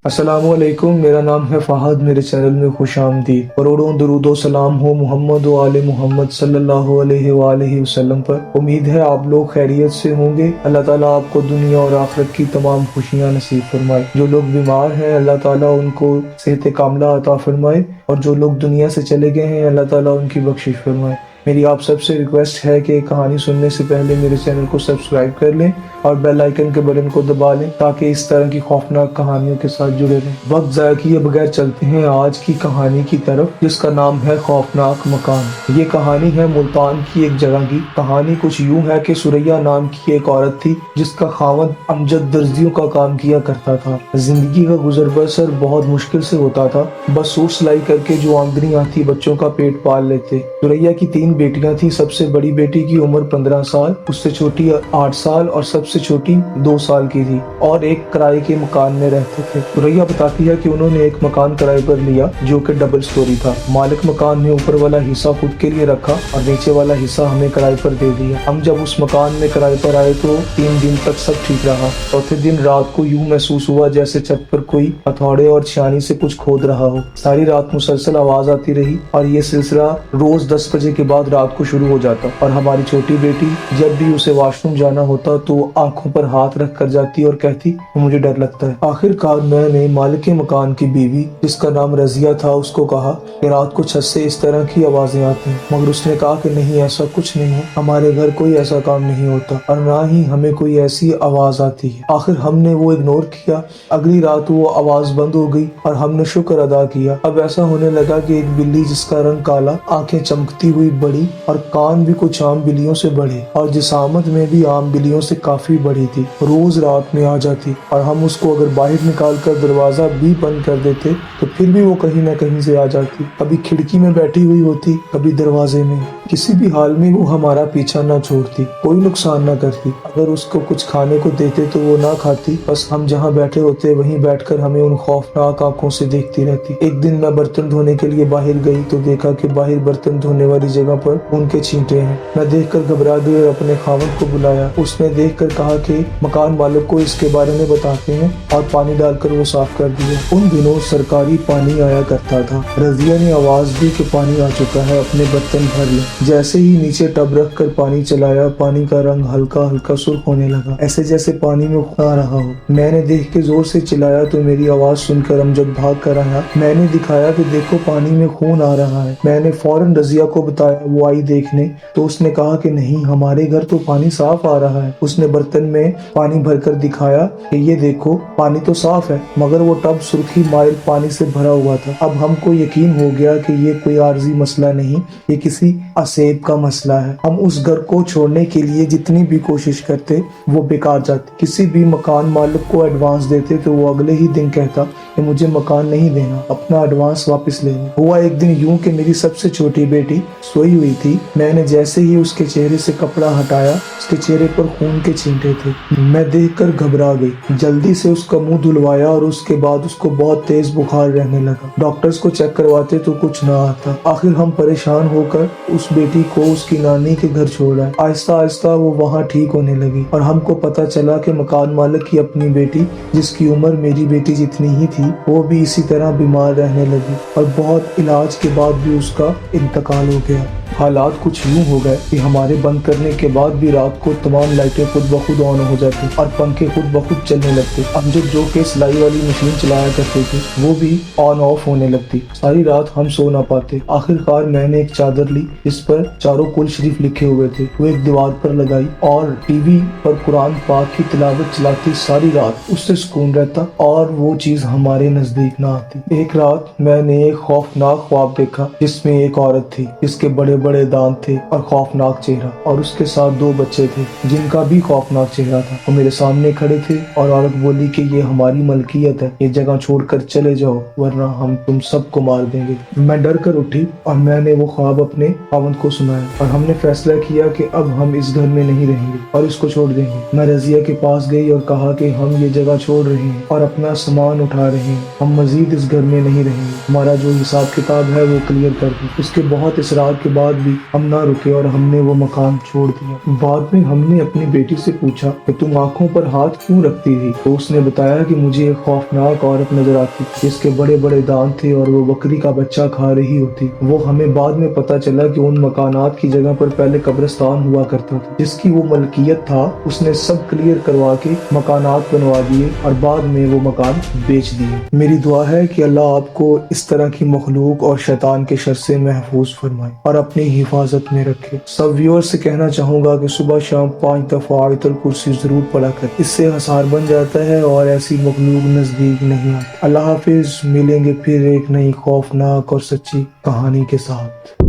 अस्सलामु अलैकुम। मेरा नाम है फहद। मेरे चैनल में खुश आमदीद। करोड़ों दरूद व सलाम हो मोहम्मद व आले मोहम्मद सल्लल्लाहु अलैहि वसल्लम पर। उम्मीद है आप लोग खैरियत से होंगे। अल्लाह ताला आपको दुनिया और आखिरत की तमाम खुशियाँ नसीब फरमाए। जो लोग बीमार हैं अल्लाह ताला उनको सेहत कामला अता फरमाए, और जो लोग दुनिया से चले गए हैं अल्लाह ताला उनकी बख्शिश फरमाए। मेरी आप सबसे रिक्वेस्ट है कि कहानी सुनने से पहले मेरे चैनल को सब्सक्राइब कर लें और बेल आइकन के बटन को दबा लें ताकि इस तरह की खौफनाक कहानियों के साथ जुड़े रहें। वक्त ज़ाया किए बगैर चलते हैं आज की कहानी की तरफ, जिसका नाम है खौफनाक मकान। ये कहानी है मुल्तान की एक जगह की। कहानी कुछ यूं है कि सुरैया नाम की एक औरत थी जिसका खावंद अमजद दर्जियों का काम किया करता था। जिंदगी का गुजर बसर बहुत मुश्किल से होता था। बस सूट सिलाई करके जो आमदनी आती बच्चों का पेट पाल लेते। सुरैया की 3 बेटियां थी। सबसे बड़ी बेटी की उम्र 15 साल, उससे छोटी 8 साल और सबसे छोटी 2 साल की थी, और एक किराए के मकान में रहते थे। सुरैया बताती है कि उन्होंने एक मकान किराए पर लिया जो कि डबल स्टोरी था। मालिक मकान ने ऊपर वाला हिस्सा खुद के लिए रखा और नीचे वाला हिस्सा हमें किराए पर दे दिया। हम जब उस मकान में किराए पर आए तो 3 दिन तक सब ठीक रहा। चौथे दिन रात को यूं महसूस हुआ जैसे छत पर कोई हथौड़े और छानी से कुछ खोद रहा हो। सारी रात मुसलसल आवाज आती रही और ये सिलसिला रोज 10 बजे के बाद रात को शुरू हो जाता, और हमारी छोटी बेटी जब भी उसे वॉशरूम जाना होता तो आंखों पर हाथ रख कर जाती और कहती मुझे डर लगता है। आखिरकार मैंने मालिक मकान की बीवी, जिसका नाम रजिया था, उसको कहा कि रात को छत से इस तरह की आवाजें आती हैं, मगर उसने कहा कि नहीं, ऐसा कुछ नहीं है, हमारे घर कोई ऐसा काम नहीं होता और ना ही हमें कोई ऐसी आवाज आती है। आखिर हमने वो इग्नोर किया। अगली रात वो आवाज बंद हो गई और हमने शुक्र अदा किया। अब ऐसा होने लगा कि एक बिल्ली जिसका रंग काला, आंखें चमकती हुई बड़ी और कान भी कुछ आम बिल्लियों से बड़े और जिसामत में भी आम बिल्लियों से काफी बड़ी थी, रोज रात में आ जाती, और हम उसको अगर बाहर निकाल कर दरवाजा भी बंद कर देते तो फिर भी वो कहीं न कहीं से आ जाती। कभी खिड़की में बैठी हुई होती, कभी दरवाजे में। किसी भी हाल में वो हमारा पीछा न छोड़ती, कोई नुकसान न करती। अगर उसको कुछ खाने को देते तो वो ना खाती, बस हम जहाँ बैठे होते वहीं बैठकर हमें उन खौफनाक आंखों से देखती रहती। एक दिन मैं बर्तन धोने के लिए बाहर गई तो देखा कि बाहर बर्तन धोने वाली जगह पर उनके छींटे हैं। मैं देखकर घबरा गई और अपने खावंद को बुलाया। उसने देखकर कहा कि मकान मालिक को इसके बारे में बताते हैं, और पानी डालकर वो साफ कर दिया। उन दिनों सरकारी पानी आया करता था। रजिया ने आवाज दी कि पानी आ चुका है, अपने बर्तन भर लें। जैसे ही नीचे टब रख कर पानी चलाया, पानी का रंग हल्का हल्का सुर्ख होने लगा, ऐसे जैसे पानी में खून आ रहा हो। मैंने देख के जोर से चिल्लाया तो मेरी आवाज सुनकर अमजद भाग कर आया। मैंने दिखाया कि देखो पानी में खून आ रहा है। मैंने फौरन रजिया को बताया। वो आई देखने तो उसने कहा कि नहीं, हमारे घर तो पानी साफ आ रहा है। उसने बर्तन में पानी भरकर दिखाया कि ये देखो पानी तो साफ है, मगर वो टब सुर्खी माइल पानी से भरा हुआ था। अब हमको यकीन हो गया कि ये कोई आर्जी मसला नहीं, ये किसी असेब का मसला है। हम उस घर को छोड़ने के लिए जितनी भी कोशिश करते वो बेकार जाती। किसी भी मकान मालिक को एडवांस देते तो वो अगले ही दिन कहता कि मुझे मकान नहीं देना, अपना एडवांस वापस ले लें। हुआ एक दिन यूं कि मेरी सबसे छोटी बेटी सोई हुई थी। मैंने जैसे ही उसके चेहरे से कपड़ा हटाया, उसके चेहरे पर खून के छींटे थे। मैं देखकर घबरा गई। जल्दी से उसका मुंह धुलवाया और उसके बाद उसको बहुत तेज बुखार रहने लगा। डॉक्टर्स को चेक करवाते तो कुछ ना आता। आखिर हम परेशान होकर उस बेटी को उसकी नानी के घर छोड़ा। आहिस्ता आहिस्ता वो वहाँ ठीक होने लगी और हमको पता चला कि मकान मालिक की अपनी बेटी, जिसकी उम्र मेरी बेटी जितनी ही थी, वो भी इसी तरह बीमार रहने लगी और बहुत इलाज के बाद भी उसका इंतकाल हो गया। हालात कुछ यूं हो गए कि हमारे बंद करने के बाद भी रात को तमाम लाइटें खुद ब खुद ऑन हो जाती और पंखे खुद ब खुद चलने लगते। अमजद जो कि सिलाई वाली मशीन चलाया करते थे वो भी ऑन ऑफ होने लगती। सारी रात हम सो ना पाते। आखिरकार मैंने एक चादर ली जिस पर चारों कुल शरीफ लिखे हुए थे, वो एक दीवार पर लगाई और टीवी पर कुरान पाक की तिलावत चलाती। सारी रात उससे सुकून रहता और वो चीज हमारे नजदीक ना आती। एक रात मैंने एक खौफनाक ख्वाब देखा जिसमें एक औरत थी जिसके बड़े बड़े दांत थे और खौफनाक चेहरा, और उसके साथ 2 बच्चे थे जिनका भी खौफनाक चेहरा था। वो मेरे सामने खड़े थे और औरत बोली कि ये हमारी मलकियत है, ये जगह छोड़कर चले जाओ वरना हम तुम सबको मार देंगे। मैं डर कर उठी और मैंने वो ख्वाब अपने खावंद को सुनाया और हमने फैसला किया कि अब हम इस घर में नहीं रहेंगे और इसको छोड़ देंगे। मैं रजिया के पास गई और कहा कि हम ये जगह छोड़ रहे हैं और अपना सामान उठा रहे हैं, हम मजीद इस घर में नहीं रहेंगे, हमारा जो हिसाब किताब है वो क्लियर कर दो। उसके बहुत इसरार के बाद بعد بھی ہم نہ رکے اور ہم نے وہ مکان چھوڑ دیا۔ بعد میں ہم نے اپنی بیٹی سے پوچھا کہ تم آنکھوں پر ہاتھ کیوں رکھتی تھی، تو اس نے بتایا کہ مجھے ایک خوفناک عورت نظر آتی جس کے بڑے بڑے دانت تھے اور وہ بکری کا بچہ کھا رہی ہوتی۔ وہ ہمیں بعد میں پتا چلا کہ ان مکانات کی جگہ پر پہلے قبرستان ہوا کرتا تھا جس کی وہ ملکیت تھا، اس نے سب کلیئر کروا کے مکانات بنوا دیے اور بعد میں وہ مکان بیچ دیے۔ میری دعا ہے کہ اللہ آپ کو اس طرح کی مخلوق اور شیطان کے شر سے محفوظ فرمائے اور اپنی حفاظت میں رکھے۔ سب ویور سے کہنا چاہوں گا کہ صبح شام 5 دفعہ آیت الکرسی ضرور پڑھا کر، اس سے حصار بن جاتا ہے اور ایسی مخلوق نزدیک نہیں آتی۔ اللہ حافظ، ملیں گے پھر ایک نئی خوفناک اور سچی کہانی کے ساتھ۔